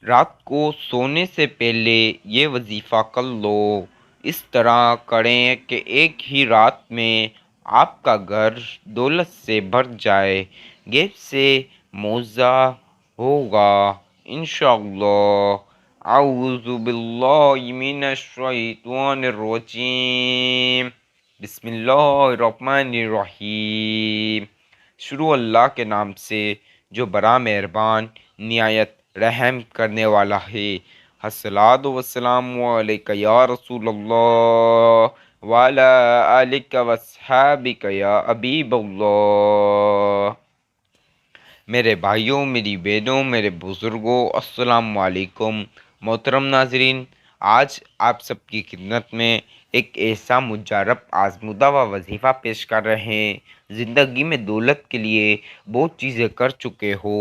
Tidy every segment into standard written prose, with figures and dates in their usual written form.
رات کو سونے سے پہلے یہ وظیفہ کر لو۔ اس طرح کریں کہ ایک ہی رات میں آپ کا گھر دولت سے بھر جائے، غیب سے معاوضہ ہوگا انشاءاللہ۔ اعوذ باللہ من الشیطان الرجیم، بسم اللہ الرحمن الرحیم۔ شروع اللہ کے نام سے جو بڑا مہربان نہایت رحم کرنے والا ہے۔ الصلاۃ والسلام علیک یا رسول اللہ وعلی آلک واصحابک یا حبیب اللہ۔ میرے بھائیوں، میری بہنوں، میرے بزرگوں، السلام علیکم۔ محترم ناظرین، آج آپ سب کی خدمت میں ایک ایسا مجرب آزمودہ و وظیفہ پیش کر رہے ہیں۔ زندگی میں دولت کے لیے بہت چیزیں کر چکے ہو،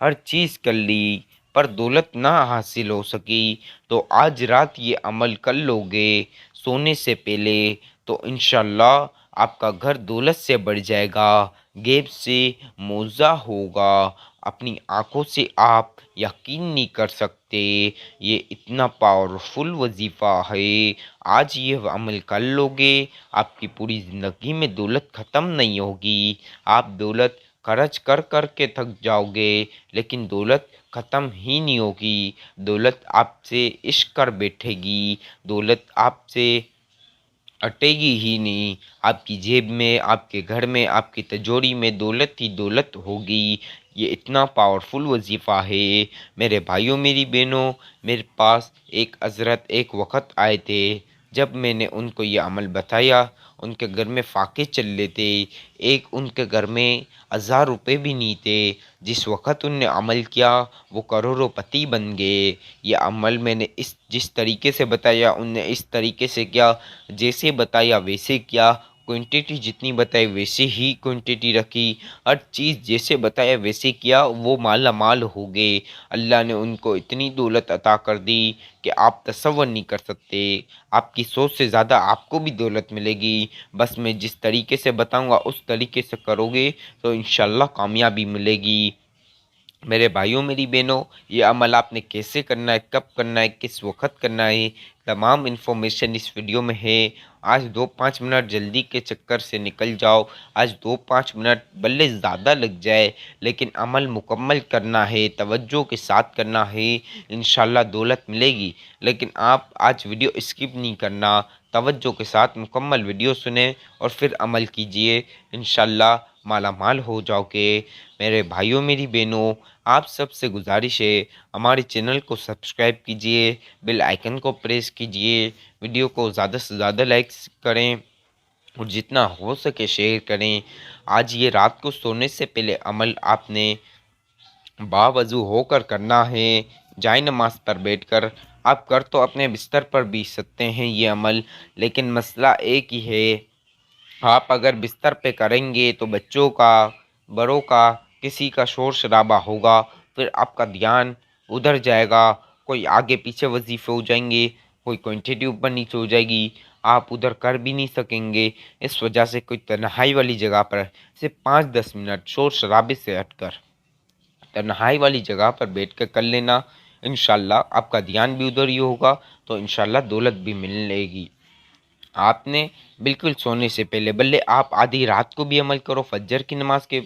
ہر چیز کر لی، پر دولت نہ حاصل ہو سکی، تو آج رات یہ عمل کر لو گے سونے سے پہلے تو انشاءاللہ آپ کا گھر دولت سے بڑھ جائے گا، غیب سے معاوضہ ہوگا۔ اپنی آنکھوں سے آپ یقین نہیں کر سکتے، یہ اتنا پاورفل وظیفہ ہے۔ آج یہ عمل کر لو گے، آپ کی پوری زندگی میں دولت ختم نہیں ہوگی۔ آپ دولت خرچ کر کر کے تھک جاؤ گے، لیکن دولت ختم ہی نہیں ہوگی۔ دولت آپ سے عشق کر بیٹھے گی، دولت آپ سے اٹے گی ہی نہیں۔ آپ کی جیب میں، آپ کے گھر میں، آپ کی تجوری میں دولت ہی دولت ہوگی۔ یہ اتنا پاورفل وظیفہ ہے۔ میرے بھائیوں، میری بہنوں، میرے پاس ایک حضرت ایک وقت آئے تھے، جب میں نے ان کو یہ عمل بتایا، ان کے گھر میں فاقے چل رہے تھے، ان کے گھر میں 1000 روپے بھی نہیں تھے۔ جس وقت ان نے عمل کیا، وہ کروڑوں پتی بن گئے۔ یہ عمل میں نے جس طریقے سے بتایا، ان نے اس طریقے سے کیا، جیسے بتایا ویسے کیا، کوانٹٹی جتنی بتائی ویسے ہی کوانٹٹی رکھی، ہر چیز جیسے بتایا ویسے کیا، وہ مالا مال ہو گئے۔ اللہ نے ان کو اتنی دولت عطا کر دی کہ آپ تصور نہیں کر سکتے۔ آپ کی سوچ سے زیادہ آپ کو بھی دولت ملے گی۔ بس میں جس طریقے سے بتاؤں گا اس طریقے سے کرو گے تو انشاءاللہ کامیابی ملے گی۔ میرے بھائیوں، میری بہنوں، یہ عمل آپ نے کیسے کرنا ہے، کب کرنا ہے، کس وقت کرنا ہے، تمام انفارمیشن اس ویڈیو میں ہے۔ آج 2-5 منٹ جلدی کے چکر سے نکل جاؤ، آج 2-5 منٹ بلے زیادہ لگ جائے، لیکن عمل مکمل کرنا ہے، توجہ کے ساتھ کرنا ہے، انشاءاللہ دولت ملے گی۔ لیکن آپ آج ویڈیو اسکپ نہیں کرنا، توجہ کے ساتھ مکمل ویڈیو سنیں اور پھر عمل کیجئے، انشاءاللہ مالا مال ہو جاؤ گے۔ میرے بھائیوں، میری بہنوں، آپ سب سے گزارش ہے، ہمارے چینل کو سبسکرائب کیجئے، بیل آئیکن کو پریس کیجئے، ویڈیو کو زیادہ سے زیادہ لائکس کریں اور جتنا ہو سکے شیئر کریں۔ آج یہ رات کو سونے سے پہلے عمل آپ نے باوضو ہو کر کرنا ہے، جائے نماز پر بیٹھ کر۔ آپ کر تو اپنے بستر پر بھی سکتے ہیں یہ عمل، لیکن مسئلہ ایک ہی ہے، آپ اگر بستر پہ کریں گے تو بچوں کا، بڑوں کا، کسی کا شور شرابہ ہوگا، پھر آپ کا دھیان ادھر جائے گا، کوئی آگے پیچھے وظیفے ہو جائیں گے، کوئی کوانٹٹی اوپر نیچے ہو جائے گی، آپ ادھر کر بھی نہیں سکیں گے۔ اس وجہ سے کوئی تنہائی والی جگہ پر صرف 5-10 منٹ شور شرابے سے ہٹ کر تنہائی والی جگہ پر بیٹھ کر لینا، انشاءاللہ آپ کا دھیان بھی ادھر ہی ہوگا تو انشاءاللہ دولت بھی ملے گی۔ آپ نے بالکل سونے سے پہلے، بلے آپ آدھی رات کو بھی عمل کرو، فجر کی نماز کے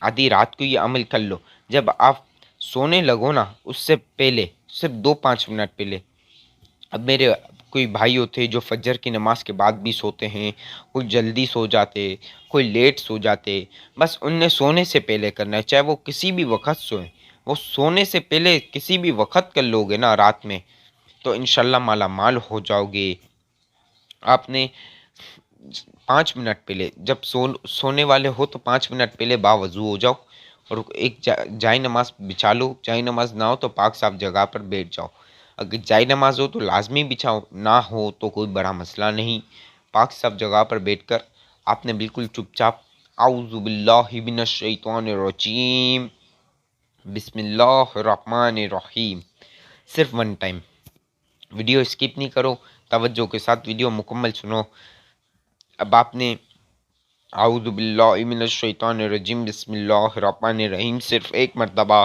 آدھی رات کو یہ عمل کر لو، جب آپ سونے لگو نا اس سے پہلے، صرف 2-5 منٹ پہلے۔ اب میرے کوئی بھائی ہوتے جو فجر کی نماز کے بعد بھی سوتے ہیں، کوئی جلدی سو جاتے، کوئی لیٹ سو جاتے، بس ان نے سونے سے پہلے کرنا ہے، چاہے وہ کسی بھی وقت سوئیں، وہ سونے سے پہلے کسی بھی وقت کر لو گے نا رات میں تو انشاءاللہ مالا مال ہو جاؤ گے۔ آپ نے 5 منٹ پہلے، جب سونے والے ہو تو 5 منٹ پہلے باوضو ہو جاؤ اور ایک جائے نماز بچھا لو، جائے نماز نہ ہو تو پاک صاف جگہ پر بیٹھ جاؤ۔ اگر جائے نماز ہو تو لازمی بچھاؤ، نہ ہو تو کوئی بڑا مسئلہ نہیں، پاک صاف جگہ پر بیٹھ کر آپ نے بالکل چپ چاپ اعوذ باللہ من الشیطان الرجیم، بسم اللہ الرحمن الرحیم، صرف 1 ٹائم، ویڈیو اسکپ نہیں کرو، توجہ کے ساتھ ویڈیو مکمل سنو۔ اب آپ نے اعوذ باللہ من الشیطان الرجیم بسم اللہ الرحمن الرحیم صرف 1 مرتبہ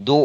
2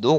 2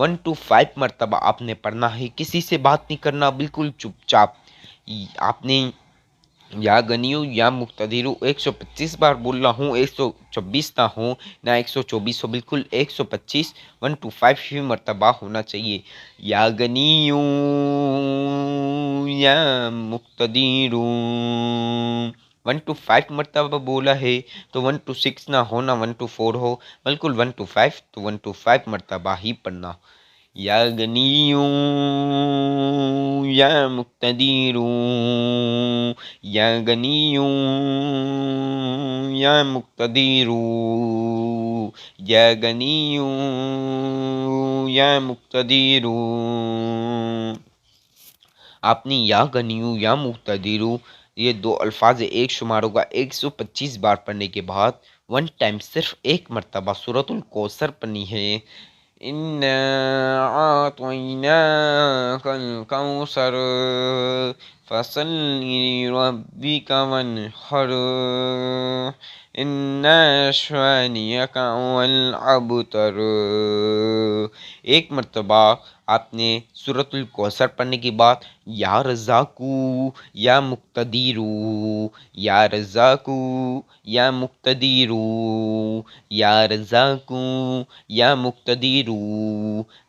1 to 5 مرتبہ آپ نے پڑھنا ہے، کسی سے بات نہیں کرنا، بالکل چپ چاپ۔ آپ نے یا غنیو یا مقتدرو 125 بار بول رہا ہوں، 126 نہ ہو نہ 124 ہو، بالکل 125 1 to 5 ہی مرتبہ ہونا چاہیے۔ یا غنیو یا مقتدرو 1 to 5 مرتبہ بولا ہے تو 1 to 6 نہ ہو نہ 1 to 4 ہو، بالکل 1 to 5 تو 1 to 5 مرتبہ ہی پڑھنا۔ یا غنیو یا مقتدرو یا غنیو یا مقتدرو یا غنیو یا مقتدرو۔ آپ نے یا غنیو یا مقتدرو یہ دو الفاظ ایک شمار ہوگا 125 بار پڑھنے کے بعد 1 ٹائم صرف ایک مرتبہ سورۃ الکوثر پڑھنی ہے۔ اِنَّا أَعْطَيْنَاكَ الْكَوْثَرَ فَصَلِّ لِرَبِّكَ وَانْحَرْ إِنَّ شَانِئَكَ هُوَ الْأَبْتَرُ۔ ایک مرتبہ آپ نے سورۃ الکوثر پڑھنے کے بعد یا رزاقو یا مقتدرو یا رزاقو یا مقتدرو یا رزاقو یا مقتدرو۔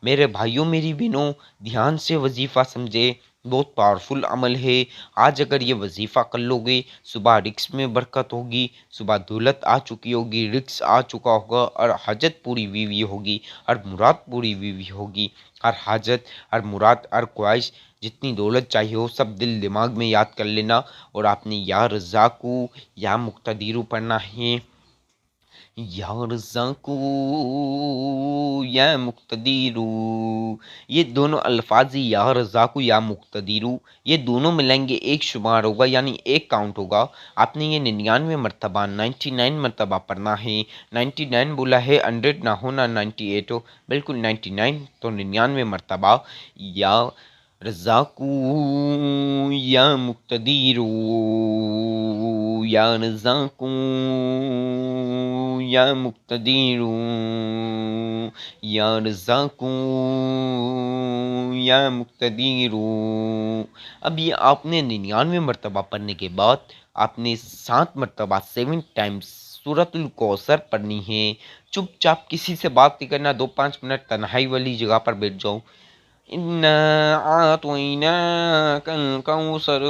میرے بھائیوں میری بہنوں، دھیان سے وظیفہ سمجھے، بہت پاورفل عمل ہے۔ آج اگر یہ وظیفہ کر لو گے، صبح رزق میں برکت ہوگی، صبح دولت آ چکی ہوگی، رزق آ چکا ہوگا، اور حاجت پوری ہوئی ہوگی، اور مراد پوری ہوئی ہوگی۔ ہر حاجت، ہر مراد، ہر خواہش، جتنی دولت چاہیے ہو سب دل دماغ میں یاد کر لینا، اور آپ نے یا رزاقو یا مقتدرو پڑھنا ہے۔ یا رزاقو یا مقتدرو، یہ دونوں الفاظ یا رزاقو یا مقتدرو یہ دونوں ملیں گے ایک شمار ہوگا، یعنی ایک کاؤنٹ ہوگا۔ آپ نے یہ 99 مرتبہ 99 مرتبہ پڑھنا ہے۔ 99 بولا ہے 100 نہ ہو نہ 98 ہو، بالکل 99 تو 99 مرتبہ یا رزاقو یا مقتدرو یا رزاقو یا مقتدرو یا رزاقو یا مقتدرو۔ اب یہ آپ نے 99 مرتبہ پڑھنے کے بعد آپ نے 7 مرتبہ 7 ٹائمز سورۃ الکوثر پڑھنی ہے۔ چپ چاپ کسی سے بات نہیں کرنا، 2-5 منٹ تنہائی والی جگہ پر بیٹھ جاؤ۔ اِنَّا أَعْطَيْنَاكَ الْكَوْثَرَ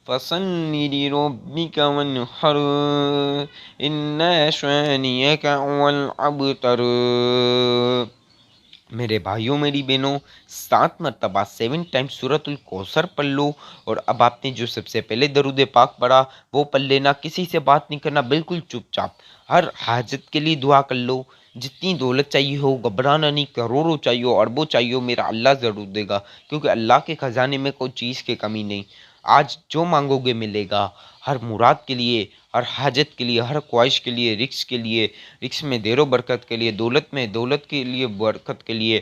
فَصَلِّ لِرَبِّكَ وَانْحَرْ إِنَّ شَانِئَكَ هُوَ الْأَبْتَرُ۔ میرے بھائیوں میری بہنوں، 7 مرتبہ 7 ٹائم سورۃ الکوثر پڑھ لو، اور اب آپ نے جو سب سے پہلے درود پاک پڑھا وہ پڑھ لینا، کسی سے بات نہیں کرنا، بالکل چپ چاپ۔ ہر حاجت کے لیے دعا کر لو، جتنی دولت چاہیے ہو گھبرانا نہیں، کروڑوں چاہیے ہو، اربوں چاہیے ہو، میرا اللہ ضرور دے گا، کیونکہ اللہ کے خزانے میں کوئی چیز کی کمی نہیں۔ آج جو مانگو گے ملے گا، ہر مراد کے لیے، ہر حاجت کے لیے، ہر خواہش کے لیے، رزق کے لیے، رزق میں دیر و برکت کے لیے، دولت میں دولت کے لیے، برکت کے لیے،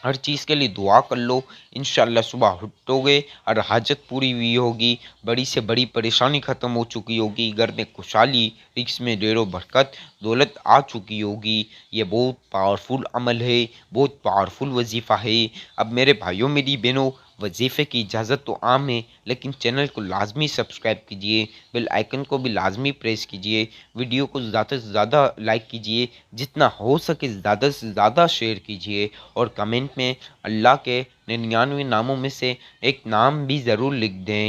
ہر چیز کے لیے دعا کر لو۔ انشاءاللہ صبح اٹھو گے اور حاجت پوری ہوئی ہوگی، بڑی سے بڑی پریشانی ختم ہو چکی ہوگی، گھر میں خوشحالی، رزق میں دیر و برکت، دولت آ چکی ہوگی۔ یہ بہت پاورفل عمل ہے، بہت پاورفل وظیفہ ہے۔ اب میرے بھائیوں میری بہنوں، وظیفے کی اجازت تو عام ہے، لیکن چینل کو لازمی سبسکرائب کیجئے، بیل آئیکن کو بھی لازمی پریس کیجئے، ویڈیو کو زیادہ سے زیادہ لائک کیجئے، جتنا ہو سکے زیادہ سے زیادہ شیئر کیجئے، اور کمنٹ میں اللہ کے 99 ناموں میں سے ایک نام بھی ضرور لکھ دیں۔